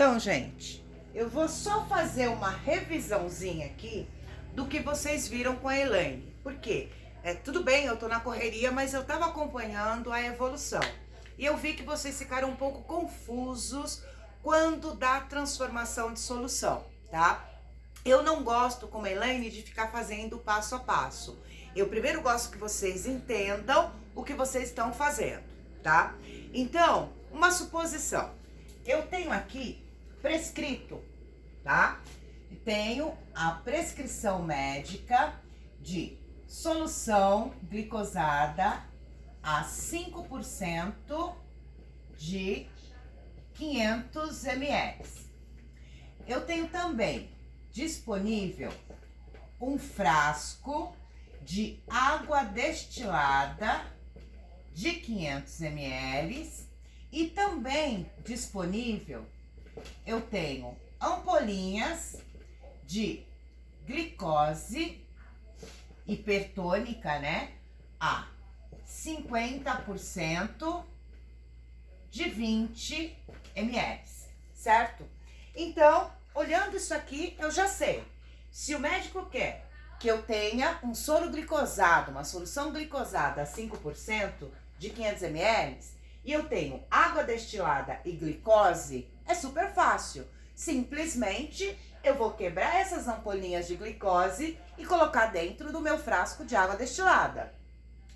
Então, gente, eu vou só fazer uma revisãozinha aqui do que vocês viram com a Elaine. Por quê? Tudo bem, eu tô na correria, mas eu tava acompanhando a evolução. E eu vi que vocês ficaram um pouco confusos quando dá transformação de solução, tá? Eu não gosto, como a Elaine, de ficar fazendo passo a passo. Eu primeiro gosto que vocês entendam o que vocês estão fazendo, tá? Então, uma suposição. Eu tenho aqui prescrito, tá? Tenho a prescrição médica de solução glicosada a 5% de 500 ml. Eu tenho também disponível um frasco de água destilada de 500 ml e também disponível eu tenho ampolinhas de glicose hipertônica, né, a 50% de 20 ml, certo? Então, olhando isso aqui, eu já sei. Se o médico quer que eu tenha um soro glicosado, uma solução glicosada a 5% de 500 ml, e eu tenho água destilada e glicose, é super fácil. Simplesmente eu vou quebrar essas ampolinhas de glicose e colocar dentro do meu frasco de água destilada.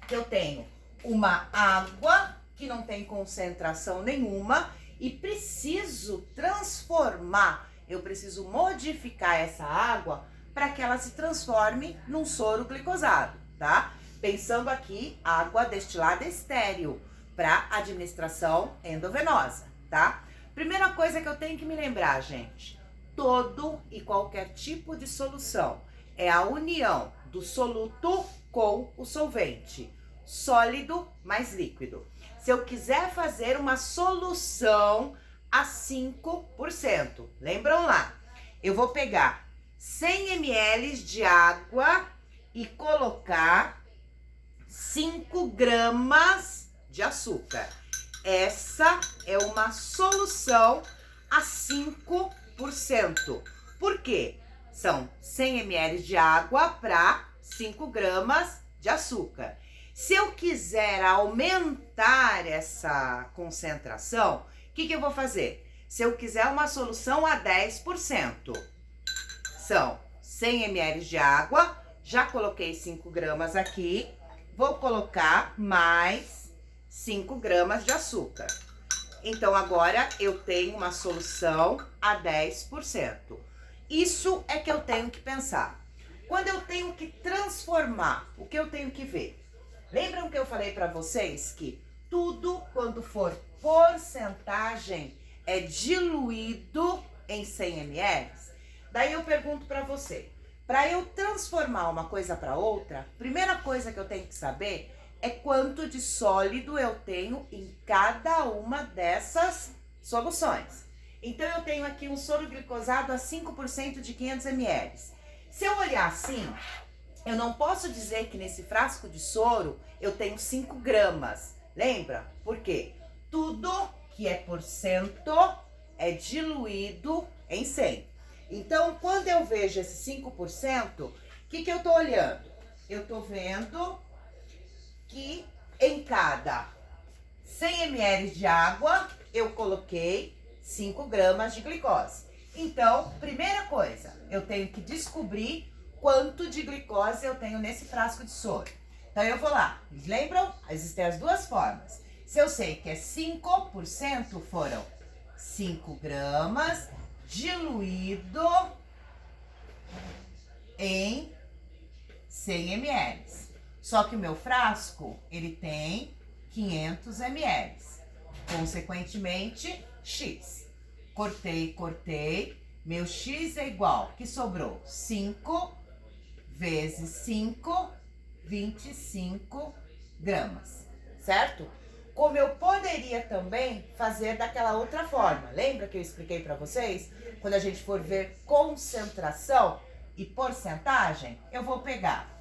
Eu tenho uma água que não tem concentração nenhuma e preciso transformar, eu preciso modificar essa água para que ela se transforme num soro glicosado, tá? Pensando aqui, água destilada estéril para administração endovenosa, tá? Primeira coisa que eu tenho que me lembrar, gente, todo e qualquer tipo de solução é a união do soluto com o solvente, sólido mais líquido. Se eu quiser fazer uma solução a 5%, lembram lá, eu vou pegar 100 ml de água e colocar 5 gramas de açúcar. Essa é uma solução a 5%. Por quê? São 100 ml de água para 5 gramas de açúcar. Se eu quiser aumentar essa concentração, o que eu vou fazer? Se eu quiser uma solução a 10%, são 100 ml de água, já coloquei 5 gramas aqui, vou colocar mais 5 gramas de açúcar. Então, agora eu tenho uma solução a 10%. Isso é que eu tenho que pensar. Quando eu tenho que transformar, o que eu tenho que ver? Lembram que eu falei para vocês que tudo, quando for porcentagem, é diluído em 100 ml? Daí eu pergunto para você, para eu transformar uma coisa para outra, primeira coisa que eu tenho que saber é quanto de sólido eu tenho em cada uma dessas soluções. Então, eu tenho aqui um soro glicosado a 5% de 500 ml. Se eu olhar assim, eu não posso dizer que nesse frasco de soro eu tenho 5 gramas. Lembra? Por quê? Tudo que é porcento é diluído em 100. Então, quando eu vejo esse 5%, o que eu tô olhando? Eu tô vendo que em cada 100 ml de água eu coloquei 5 gramas de glicose. Então, primeira coisa, eu tenho que descobrir quanto de glicose eu tenho nesse frasco de soro. Então, eu vou lá. Lembram? Existem as duas formas. Se eu sei que é 5%, foram 5 gramas diluído em 100 ml. Só que o meu frasco, ele tem 500 ml. Consequentemente, X. Cortei. Meu X é igual, que sobrou 5 vezes 5, 25 gramas, certo? Como eu poderia também fazer daquela outra forma. Lembra que eu expliquei para vocês? Quando a gente for ver concentração e porcentagem, eu vou pegar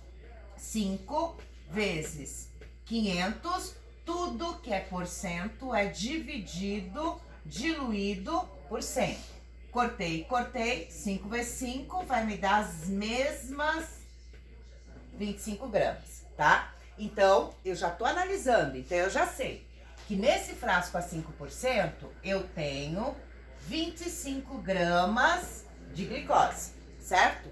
5 vezes 500, tudo que é porcento é diluído por 100. cortei, 5 vezes 5 vai me dar as mesmas 25 gramas, tá? Então, eu já tô analisando, então eu já sei que nesse frasco a 5% eu tenho 25 gramas de glicose, certo?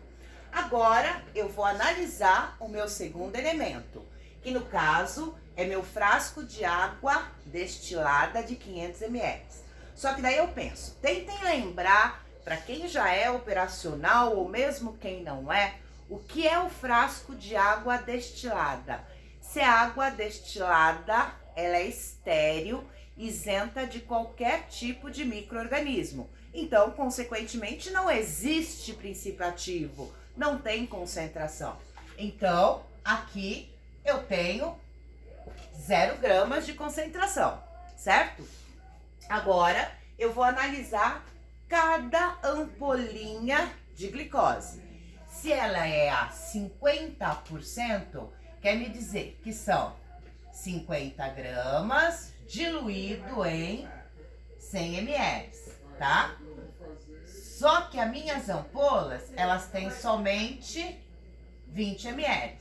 Agora, eu vou analisar o meu segundo elemento, que no caso é meu frasco de água destilada de 500 ml. Só que daí eu penso, tentem lembrar, para quem já é operacional ou mesmo quem não é, o que é o frasco de água destilada. Se a água destilada, ela é estéril, isenta de qualquer tipo de micro-organismo. Então, consequentemente, não existe princípio ativo, não tem concentração. Então, aqui eu tenho 0 gramas de concentração, certo? Agora, eu vou analisar cada ampolinha de glicose. Se ela é a 50%, quer me dizer que são 50 gramas diluído em 100 ml, tá? Só que as minhas ampolas, elas têm somente 20 ml,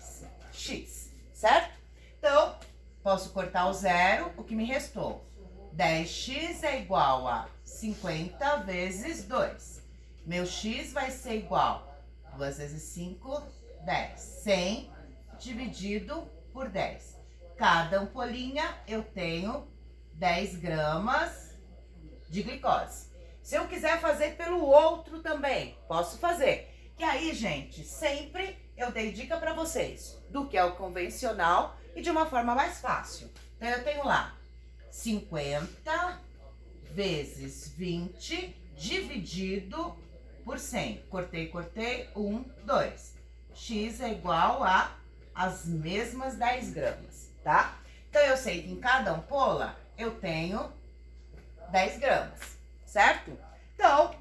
X, certo? Então, posso cortar o zero, o que me restou? 10x é igual a 50 vezes 2. Meu x vai ser igual a 2 vezes 5, 10. 100 dividido por 10. Cada ampolinha eu tenho 10 gramas de glicose. Se eu quiser fazer pelo outro também, posso fazer. Que aí, gente, sempre eu dei dica para vocês do que é o convencional e de uma forma mais fácil. Então, eu tenho lá 50 vezes 20 dividido por 100. Cortei, 1, 2. X é igual a as mesmas 10 gramas, tá? Então, eu sei que em cada ampola eu tenho 10 gramas, certo? Então,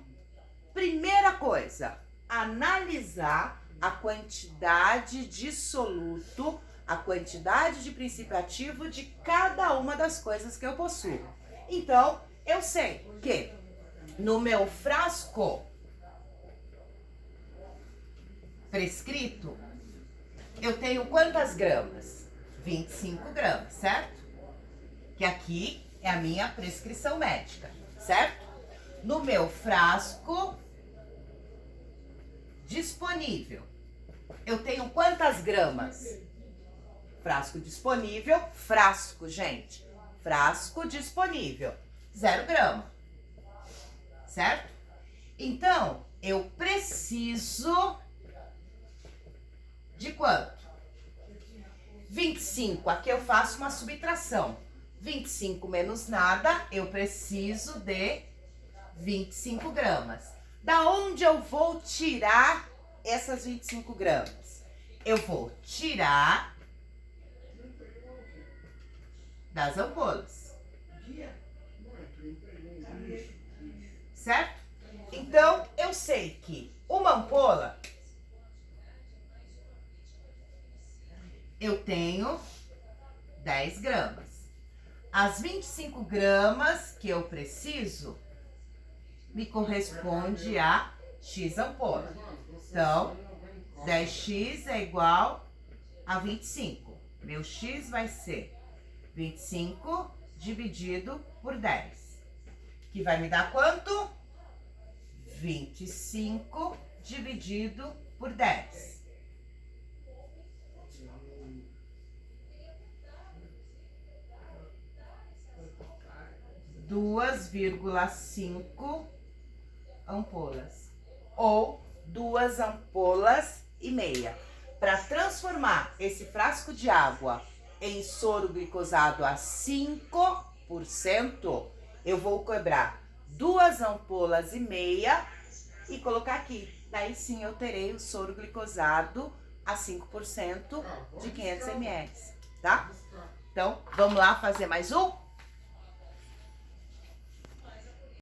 primeira coisa, analisar a quantidade de soluto, a quantidade de princípio ativo de cada uma das coisas que eu possuo. Então, eu sei que no meu frasco prescrito, eu tenho quantas gramas? 25 gramas, certo? Que aqui é a minha prescrição médica, certo? No meu frasco disponível, eu tenho quantas gramas? Frasco disponível, frasco, gente. Frasco disponível, 0 grama, certo? Então, eu preciso de quanto? 25, aqui eu faço uma subtração. 25 menos nada, eu preciso de 25 gramas. Da onde eu vou tirar essas 25 gramas? Eu vou tirar das ampolas. Certo? Então, eu sei que uma ampola eu tenho 10 gramas. As 25 gramas que eu preciso me corresponde a X ampola. Então, 10x é igual a 25. Meu X vai ser 25 dividido por 10. Que vai me dar quanto? 25 dividido por 10. 2,5 ampolas ou 2 ampolas e meia. Para transformar esse frasco de água em soro glicosado a 5%, eu vou quebrar 2 ampolas e meia e colocar aqui. Daí sim eu terei o soro glicosado a 5% de 500 ml, tá? Então, vamos lá fazer mais um?